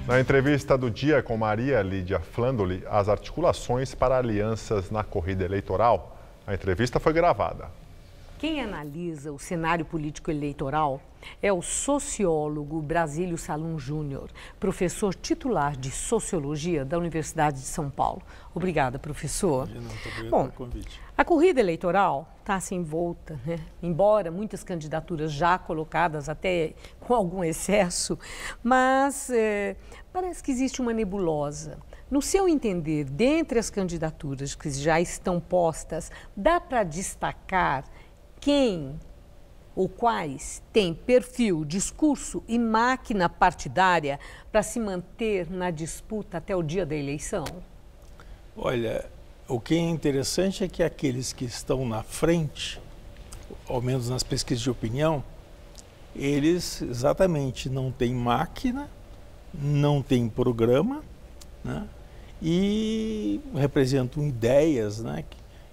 Na entrevista do dia com Maria Lídia Flandoli, as articulações para alianças na corrida eleitoral. A entrevista foi gravada. Quem analisa o cenário político eleitoral é o sociólogo Brasílio Salum Júnior, professor titular de Sociologia da Universidade de São Paulo. Obrigada, professor. Bom, a corrida eleitoral está assim envolta, né? Embora muitas candidaturas já colocadas, até com algum excesso, mas parece que existe uma nebulosa. No seu entender, dentre as candidaturas que já estão postas, dá para destacar quem ou quais têm perfil, discurso e máquina partidária para se manter na disputa até o dia da eleição? Olha, o que é interessante é que aqueles que estão na frente, ao menos nas pesquisas de opinião, eles exatamente não têm máquina, não têm programa, né? E representam ideias, né?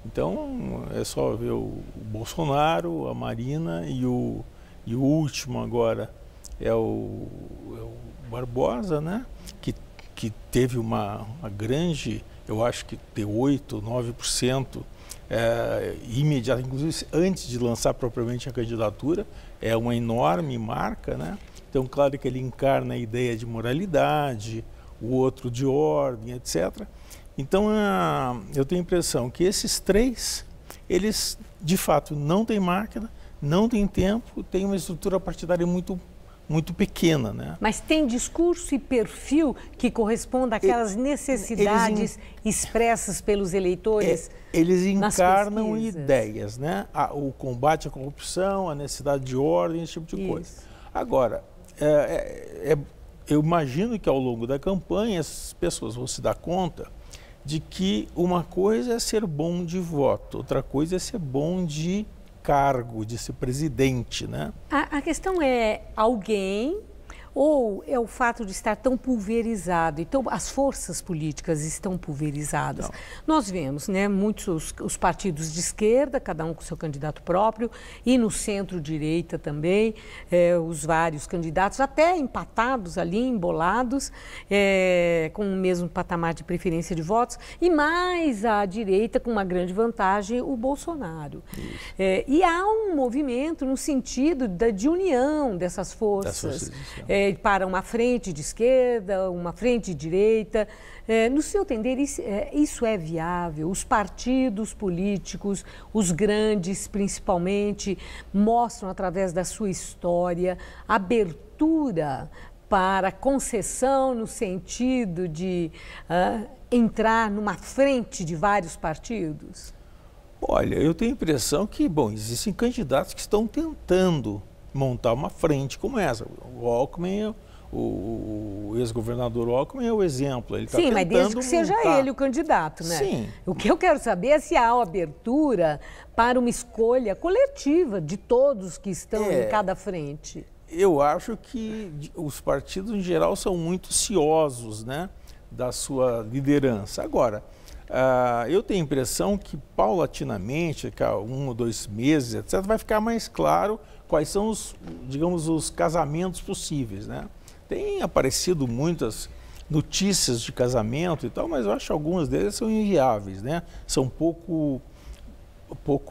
Então, é só ver o Bolsonaro, a Marina e o último agora é o Barbosa, né? Que teve uma grande, eu acho que de 8%, 9%, imediato, inclusive antes de lançar propriamente a candidatura, é uma enorme marca, né? Então, claro que ele encarna a ideia de moralidade, o outro de ordem, etc. Então, eu tenho a impressão que esses três, eles de fato não têm máquina, não têm tempo, têm uma estrutura partidária muito pequena, né? Mas tem discurso e perfil que corresponde àquelas necessidades expressas pelos eleitores? Eles encarnam ideias, né? O combate à corrupção, a necessidade de ordem, esse tipo de coisa. Agora, eu imagino que ao longo da campanha as pessoas vão se dar conta de que uma coisa é ser bom de voto, outra coisa é ser bom de cargo, de ser presidente, né? A questão é alguém ou é o fato de estar tão pulverizado? Então, as forças políticas estão pulverizadas. Não. Nós vemos, né, muitos os partidos de esquerda, cada um com seu candidato próprio, e no centro-direita também, os vários candidatos, até empatados ali, embolados, com o mesmo patamar de preferência de votos, e mais à direita, com uma grande vantagem, o Bolsonaro. E há um movimento no sentido de união dessas forças. Para uma frente de esquerda, uma frente de direita. No seu entender, isso é viável? Os partidos políticos, os grandes principalmente, mostram através da sua história abertura para concessão no sentido de entrar numa frente de vários partidos? Olha, eu tenho a impressão que, bom, existem candidatos que estão tentando montar uma frente como essa. O Alckmin, o ex-governador Alckmin é o exemplo. Ele Sim, mas desde que seja ele o candidato, né? Sim. O que eu quero saber é se há abertura para uma escolha coletiva de todos que estão em cada frente. Eu acho que os partidos, em geral, são muito ciosos, né, da sua liderança. Agora, eu tenho a impressão que, paulatinamente, daqui a 1 ou 2 meses, etc., vai ficar mais claro quais são os, digamos, os casamentos possíveis, né? Tem aparecido muitas notícias de casamento e tal, mas eu acho que algumas deles são inviáveis, né? São pouco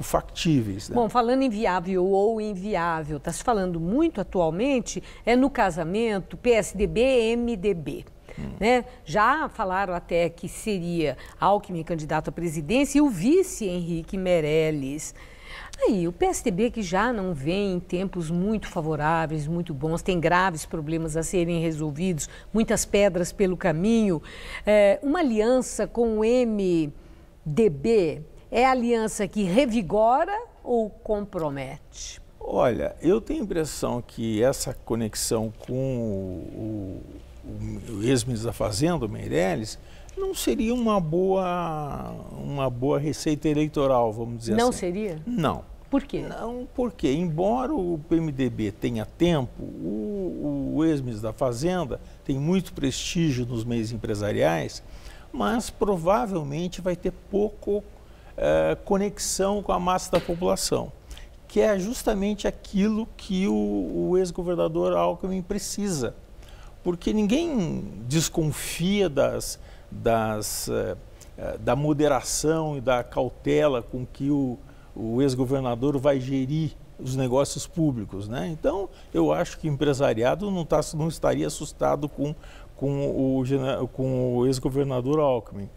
factíveis, né? Bom, falando em viável ou inviável, está se falando muito atualmente no casamento PSDB-MDB. Né? Já falaram até que seria Alckmin candidato à presidência e o vice Henrique Meirelles. Aí, o PSDB, que já não vem em tempos muito favoráveis, muito bons, tem graves problemas a serem resolvidos, muitas pedras pelo caminho. Uma aliança com o MDB é aliança que revigora ou compromete? Olha, eu tenho a impressão que essa conexão com o ex-ministro da Fazenda, o Meirelles, não seria uma boa receita eleitoral, vamos dizer assim. Não seria? Não. Por quê? Não, porque embora o PMDB tenha tempo, o ex-ministro da Fazenda tem muito prestígio nos meios empresariais, mas provavelmente vai ter pouco conexão com a massa da população, que é justamente aquilo que o ex-governador Alckmin precisa. porque ninguém desconfia da moderação e da cautela com que o ex-governador vai gerir os negócios públicos, né? Então, eu acho que o empresariado não estaria assustado com o ex-governador Alckmin.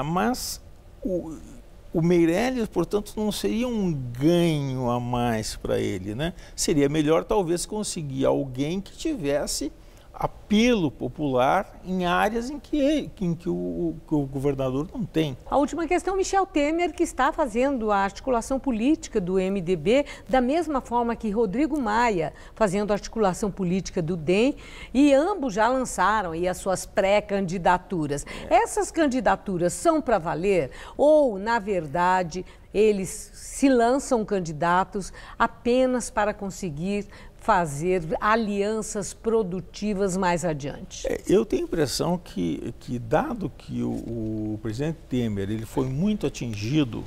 Mas o Meirelles, portanto, não seria um ganho a mais para ele, né? Seria melhor, talvez, conseguir alguém que tivesse apelo popular em áreas em que o governador não tem. A última questão, Michel Temer, que está fazendo a articulação política do MDB, da mesma forma que Rodrigo Maia, fazendo a articulação política do DEM, e ambos já lançaram aí as suas pré-candidaturas. Essas candidaturas são para valer ou, na verdade, eles se lançam candidatos apenas para conseguir fazer alianças produtivas mais adiante? Eu tenho a impressão que dado que o presidente Temer ele foi muito atingido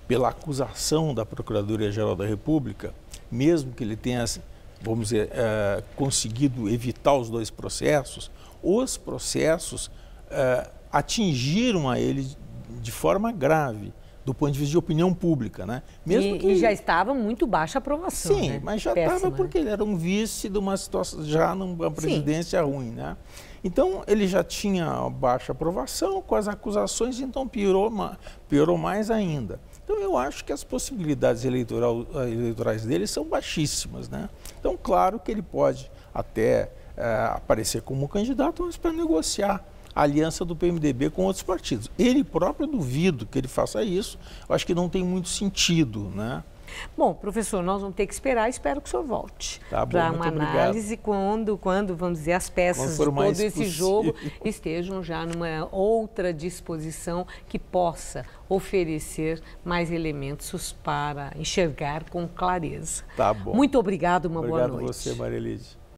pela acusação da Procuradoria-Geral da República, mesmo que ele tenha, vamos dizer, conseguido evitar os 2 processos, os processos atingiram a ele de forma grave, do ponto de vista de opinião pública, né? Mesmo que já estava muito baixa a aprovação. Sim, né? mas já estava porque ele era um vice de uma situação, já numa presidência ruim, né? Então, ele já tinha baixa aprovação com as acusações, então piorou mais ainda. Então, eu acho que as possibilidades eleitorais dele são baixíssimas, né? Então, claro que ele pode até aparecer como candidato, mas para negociar a aliança do PMDB com outros partidos. Ele próprio, duvido que ele faça isso. Eu acho que não tem muito sentido, né? Bom, professor, nós vamos ter que esperar, espero que o senhor volte para uma análise quando, vamos dizer, as peças de todo esse jogo estejam já numa outra disposição que possa oferecer mais elementos para enxergar com clareza. Tá bom. Muito obrigado, uma boa noite. Obrigado a você, Maria Elide.